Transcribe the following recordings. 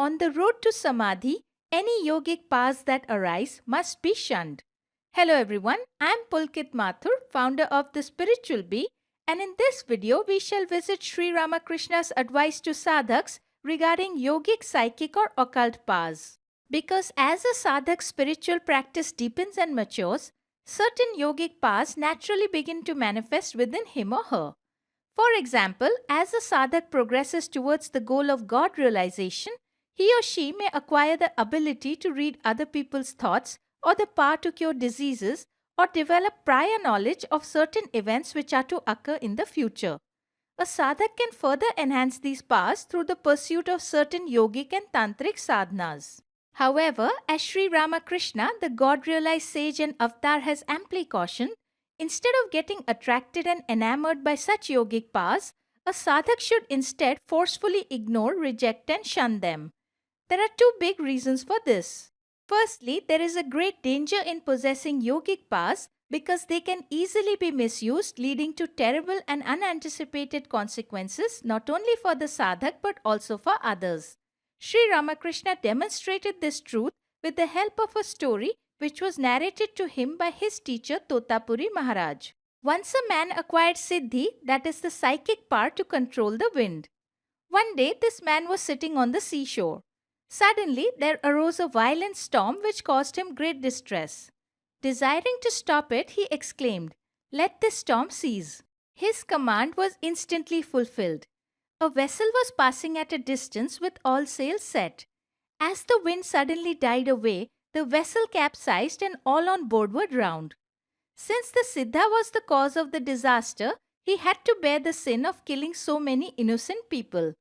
on the road to Samadhi, any yogic paths that arise must be shunned. Hello everyone, I am Pulkit Mathur, founder of The Spiritual Bee, and in this video we shall visit Sri Ramakrishna's advice to sadhaks regarding yogic, psychic or occult paths. Because as a sadhak's spiritual practice deepens and matures, certain yogic paths naturally begin to manifest within him or her. For example, as a sadhak progresses towards the goal of God realization, he or she may acquire the ability to read other people's thoughts or the power to cure diseases or develop prior knowledge of certain events which are to occur in the future. A sadhak can further enhance these powers through the pursuit of certain yogic and tantric sadhanas. However, as Sri Ramakrishna, the God-realized sage and avatar, has amply cautioned, instead of getting attracted and enamored by such yogic powers, a sadhak should instead forcefully ignore, reject and shun them. There are two big reasons for this. Firstly, there is a great danger in possessing yogic powers because they can easily be misused, leading to terrible and unanticipated consequences not only for the sadhak but also for others. Sri Ramakrishna demonstrated this truth with the help of a story which was narrated to him by his teacher Totapuri Maharaj. Once a man acquired Siddhi, that is the psychic power to control the wind. One day this man was sitting on the seashore. Suddenly there arose a violent storm which caused him great distress. Desiring to stop it, he exclaimed, "Let this storm cease." His command was instantly fulfilled. A vessel was passing at a distance with all sails set. As the wind suddenly died away, the vessel capsized and all on board were drowned. Since the Siddha was the cause of the disaster, he had to bear the sin of killing so many innocent people.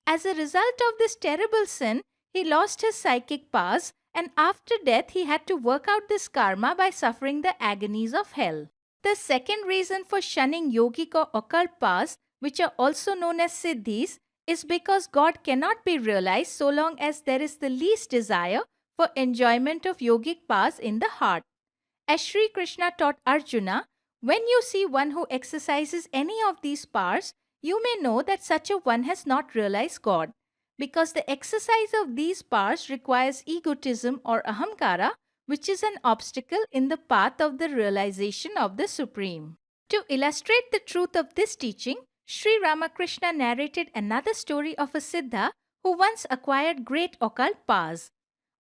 As a result of this terrible sin, he lost his psychic powers, and after death he had to work out this karma by suffering the agonies of hell. The second reason for shunning yogic or occult powers, which are also known as siddhis, is because God cannot be realized so long as there is the least desire for enjoyment of yogic powers in the heart. As Sri Krishna taught Arjuna, when you see one who exercises any of these powers, you may know that such a one has not realized God, because the exercise of these powers requires egotism or ahamkara, which is an obstacle in the path of the realization of the Supreme. To illustrate the truth of this teaching, Sri Ramakrishna narrated another story of a Siddha who once acquired great occult powers.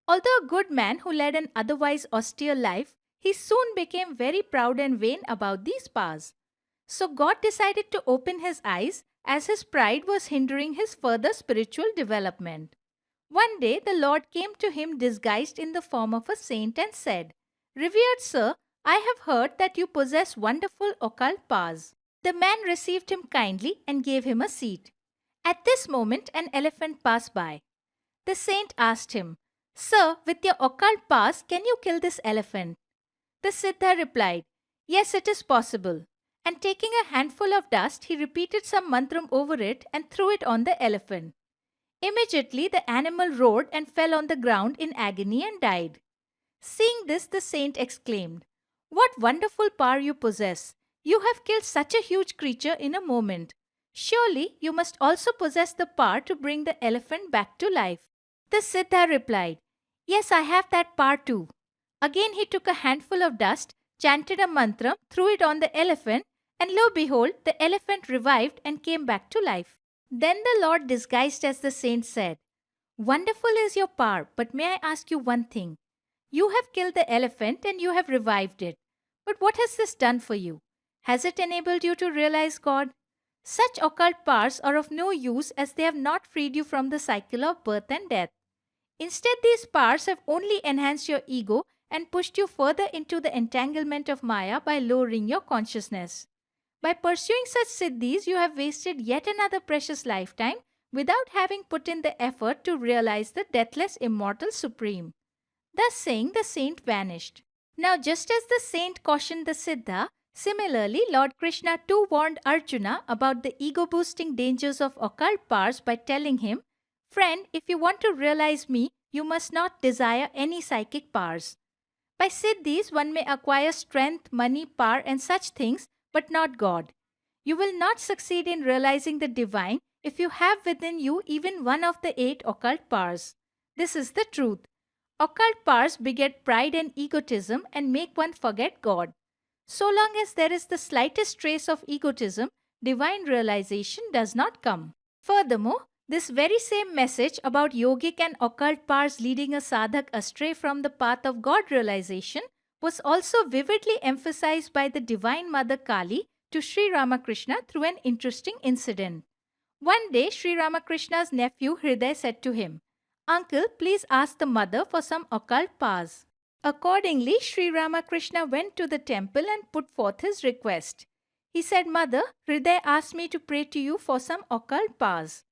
Although a good man who led an otherwise austere life, he soon became very proud and vain about these powers. So God decided to open his eyes as his pride was hindering his further spiritual development. One day the Lord came to him disguised in the form of a saint and said, "Revered sir, I have heard that you possess wonderful occult powers." The man received him kindly and gave him a seat. At this moment an elephant passed by. The saint asked him, "Sir, with your occult powers, can you kill this elephant?" The Siddha replied, "Yes, it is possible." And taking a handful of dust, he repeated some mantram over it and threw it on the elephant. Immediately the animal roared and fell on the ground in agony and died. Seeing this, the saint exclaimed, "What wonderful power you possess! You have killed such a huge creature in a moment. Surely you must also possess the power to bring the elephant back to life." The Siddha replied, "Yes, I have that power too." Again he took a handful of dust, chanted a mantra, threw it on the elephant, and lo behold, the elephant revived and came back to life. Then the Lord, disguised as the saint, said, "Wonderful is your power, but may I ask you one thing? You have killed the elephant and you have revived it. But what has this done for you? Has it enabled you to realize God? Such occult powers are of no use as they have not freed you from the cycle of birth and death. Instead, these powers have only enhanced your ego and pushed you further into the entanglement of Maya by lowering your consciousness. By pursuing such siddhis, you have wasted yet another precious lifetime without having put in the effort to realize the deathless, immortal Supreme." Thus saying, the saint vanished. Now, just as the saint cautioned the Siddha, similarly, Lord Krishna too warned Arjuna about the ego-boosting dangers of occult powers by telling him, "Friend, if you want to realize me, you must not desire any psychic powers. By siddhis, one may acquire strength, money, power and such things, but not God. You will not succeed in realizing the divine if you have within you even one of the 8 occult powers. This is the truth. Occult powers beget pride and egotism and make one forget God. So long as there is the slightest trace of egotism, divine realization does not come. Furthermore, this very same message about yogic and occult powers leading a sadhak astray from the path of God realization was also vividly emphasized by the Divine Mother Kali to Sri Ramakrishna through an interesting incident. One day, Sri Ramakrishna's nephew Hriday said to him, "Uncle, please ask the mother for some occult powers." Accordingly, Sri Ramakrishna went to the temple and put forth his request. He said, "Mother, Hriday asked me to pray to you for some occult powers."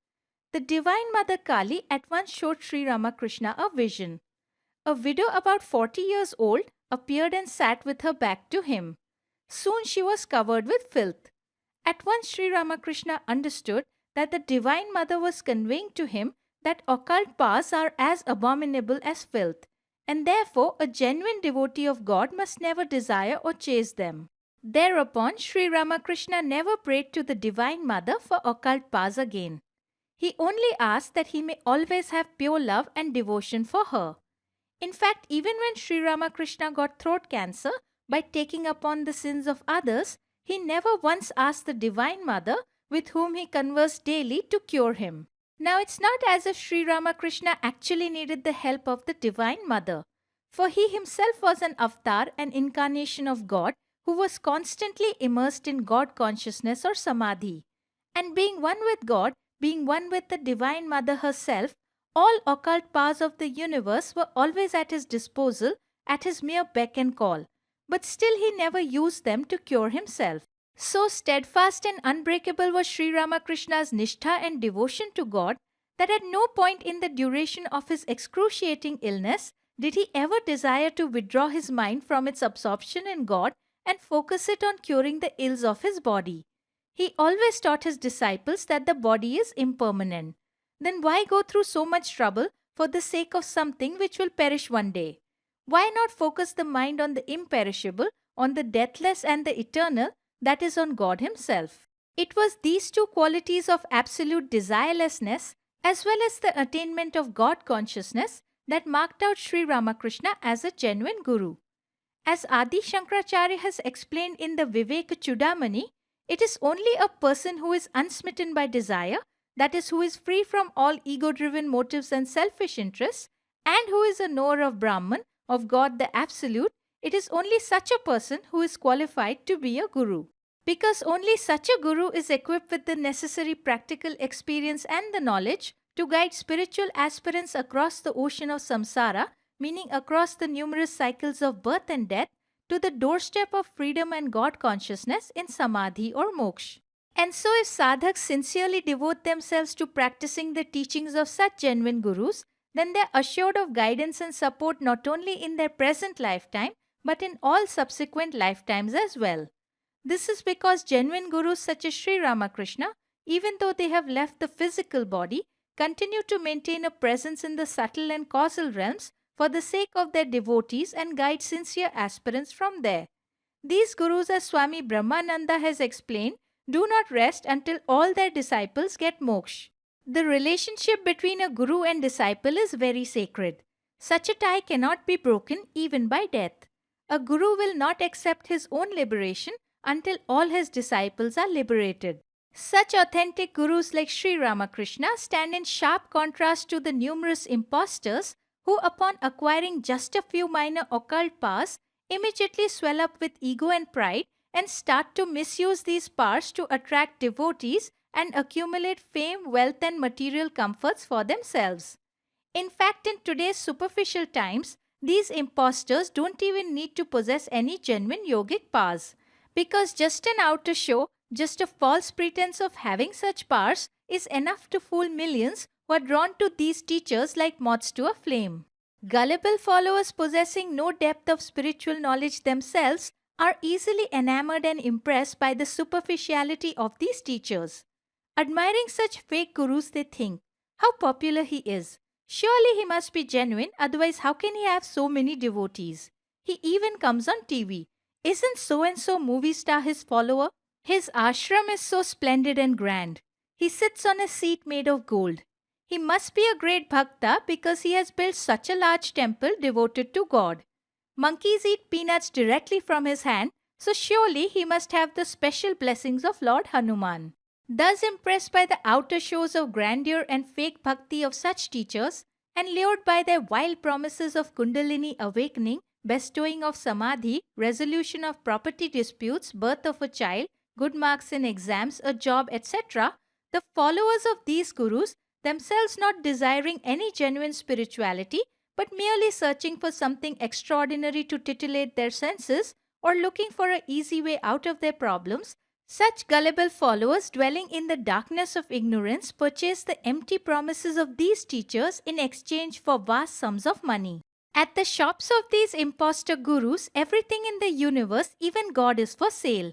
The Divine Mother Kali at once showed Sri Ramakrishna a vision. A widow about 40 years old appeared and sat with her back to him. Soon she was covered with filth. At once Sri Ramakrishna understood that the Divine Mother was conveying to him that occult powers are as abominable as filth, and therefore a genuine devotee of God must never desire or chase them. Thereupon Sri Ramakrishna never prayed to the Divine Mother for occult powers again. He only asked that he may always have pure love and devotion for her. In fact, even when Sri Ramakrishna got throat cancer by taking upon the sins of others, he never once asked the Divine Mother, with whom he conversed daily, to cure him. Now, it's not as if Sri Ramakrishna actually needed the help of the Divine Mother, for he himself was an avatar, an incarnation of God, who was constantly immersed in God consciousness or Samadhi. And being one with God, being one with the Divine Mother herself, all occult powers of the universe were always at his disposal, at his mere beck and call. But still he never used them to cure himself. So steadfast and unbreakable was Sri Ramakrishna's nishtha and devotion to God that at no point in the duration of his excruciating illness did he ever desire to withdraw his mind from its absorption in God and focus it on curing the ills of his body. He always taught his disciples that the body is impermanent. Then why go through so much trouble for the sake of something which will perish one day? Why not focus the mind on the imperishable, on the deathless and the eternal, that is on God Himself? It was these two qualities of absolute desirelessness as well as the attainment of God consciousness that marked out Sri Ramakrishna as a genuine guru. As Adi Shankaracharya has explained in the Viveka Chudamani, it is only a person who is unsmitten by desire, that is, who is free from all ego-driven motives and selfish interests, and who is a knower of Brahman, of God the Absolute, it is only such a person who is qualified to be a guru. Because only such a guru is equipped with the necessary practical experience and the knowledge to guide spiritual aspirants across the ocean of samsara, meaning across the numerous cycles of birth and death, to the doorstep of freedom and God consciousness in samadhi or moksha. And so if sadhaks sincerely devote themselves to practicing the teachings of such genuine gurus, then they are assured of guidance and support not only in their present lifetime, but in all subsequent lifetimes as well. This is because genuine gurus such as Sri Ramakrishna, even though they have left the physical body, continue to maintain a presence in the subtle and causal realms for the sake of their devotees and guide sincere aspirants from there. These gurus, as Swami Brahmananda has explained, do not rest until all their disciples get moksha. The relationship between a guru and disciple is very sacred. Such a tie cannot be broken even by death. A guru will not accept his own liberation until all his disciples are liberated. Such authentic gurus like Sri Ramakrishna stand in sharp contrast to the numerous impostors who, upon acquiring just a few minor occult powers, immediately swell up with ego and pride and start to misuse these powers to attract devotees and accumulate fame, wealth, and material comforts for themselves. In fact, in today's superficial times, these impostors don't even need to possess any genuine yogic powers, because just an outer show, just a false pretense of having such powers is enough to fool millions who are drawn to these teachers like moths to a flame. Gullible followers possessing no depth of spiritual knowledge themselves are easily enamored and impressed by the superficiality of these teachers. Admiring such fake gurus, they think, how popular he is. Surely he must be genuine, otherwise how can he have so many devotees? He even comes on TV. Isn't so-and-so movie star his follower? His ashram is so splendid and grand. He sits on a seat made of gold. He must be a great bhakta because he has built such a large temple devoted to God. Monkeys eat peanuts directly from his hand, so surely he must have the special blessings of Lord Hanuman. Thus impressed by the outer shows of grandeur and fake bhakti of such teachers, and lured by their wild promises of Kundalini awakening, bestowing of Samadhi, resolution of property disputes, birth of a child, good marks in exams, a job, etc., the followers of these gurus, themselves not desiring any genuine spirituality, but merely searching for something extraordinary to titillate their senses or looking for an easy way out of their problems, such gullible followers dwelling in the darkness of ignorance purchase the empty promises of these teachers in exchange for vast sums of money. At the shops of these impostor gurus, everything in the universe, even God, is for sale.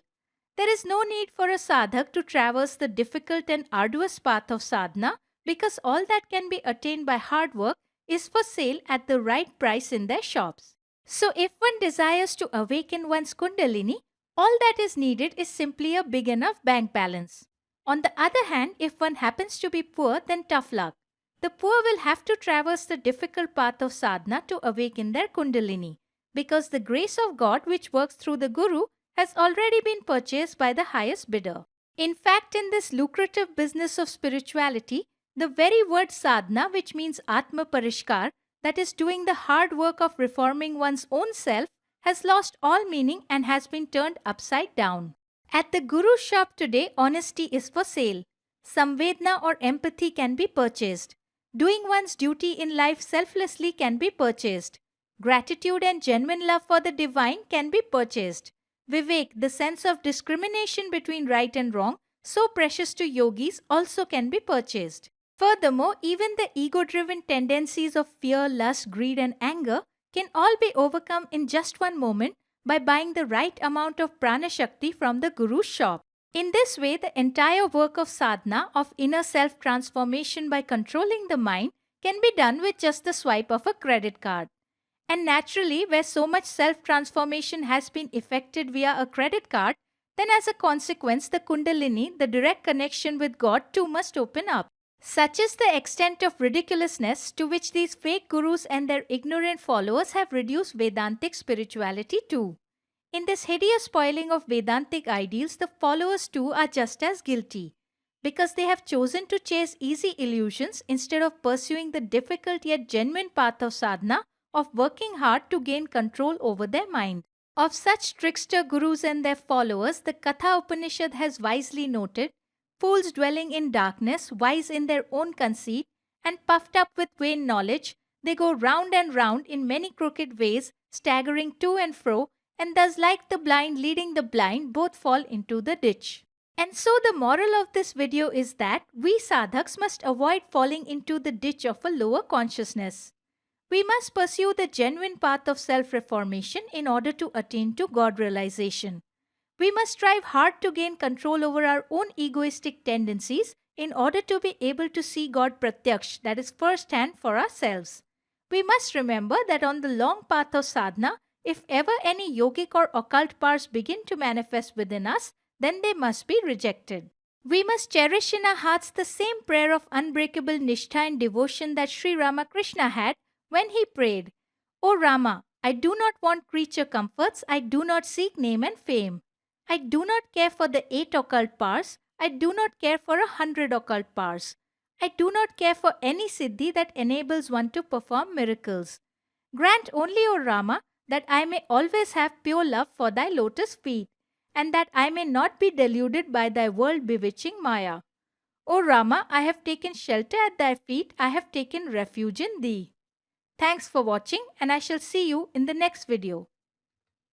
There is no need for a sadhak to traverse the difficult and arduous path of sadhana because all that can be attained by hard work is for sale at the right price in their shops. So if one desires to awaken one's Kundalini, all that is needed is simply a big enough bank balance. On the other hand, if one happens to be poor, then tough luck. The poor will have to traverse the difficult path of sadhana to awaken their Kundalini, because the grace of God which works through the Guru has already been purchased by the highest bidder. In fact, in this lucrative business of spirituality, the very word sadhana, which means Atma Parishkar, that is doing the hard work of reforming one's own self, has lost all meaning and has been turned upside down. At the Guru's shop today, honesty is for sale. Samvedna or empathy can be purchased. Doing one's duty in life selflessly can be purchased. Gratitude and genuine love for the divine can be purchased. Vivek, the sense of discrimination between right and wrong, so precious to yogis, also can be purchased. Furthermore, even the ego-driven tendencies of fear, lust, greed and anger can all be overcome in just one moment by buying the right amount of prana shakti from the Guru's shop. In this way, the entire work of sadhana, of inner self-transformation by controlling the mind, can be done with just the swipe of a credit card. And naturally, where so much self-transformation has been effected via a credit card, then as a consequence, the Kundalini, the direct connection with God too, must open up. Such is the extent of ridiculousness to which these fake gurus and their ignorant followers have reduced Vedantic spirituality to. In this hideous spoiling of Vedantic ideals, the followers too are just as guilty, because they have chosen to chase easy illusions instead of pursuing the difficult yet genuine path of sadhana, of working hard to gain control over their mind. Of such trickster gurus and their followers, the Katha Upanishad has wisely noted, fools dwelling in darkness, wise in their own conceit, and puffed up with vain knowledge, they go round and round in many crooked ways, staggering to and fro, and thus like the blind leading the blind, both fall into the ditch. And so the moral of this video is that we sadhaks must avoid falling into the ditch of a lower consciousness. We must pursue the genuine path of self-reformation in order to attain to God realization. We must strive hard to gain control over our own egoistic tendencies in order to be able to see God pratyaksh, that is first hand, for ourselves. We must remember that on the long path of sadhana, if ever any yogic or occult powers begin to manifest within us, then they must be rejected. We must cherish in our hearts the same prayer of unbreakable nishtha and devotion that Sri Ramakrishna had when he prayed, "O Rama, I do not want creature comforts, I do not seek name and fame. I do not care for the 8 occult powers, I do not care for 100 occult powers. I do not care for any siddhi that enables one to perform miracles. Grant only, O Rama, that I may always have pure love for thy lotus feet, and that I may not be deluded by thy world-bewitching Maya. O Rama, I have taken shelter at thy feet, I have taken refuge in thee." Thanks for watching, and I shall see you in the next video.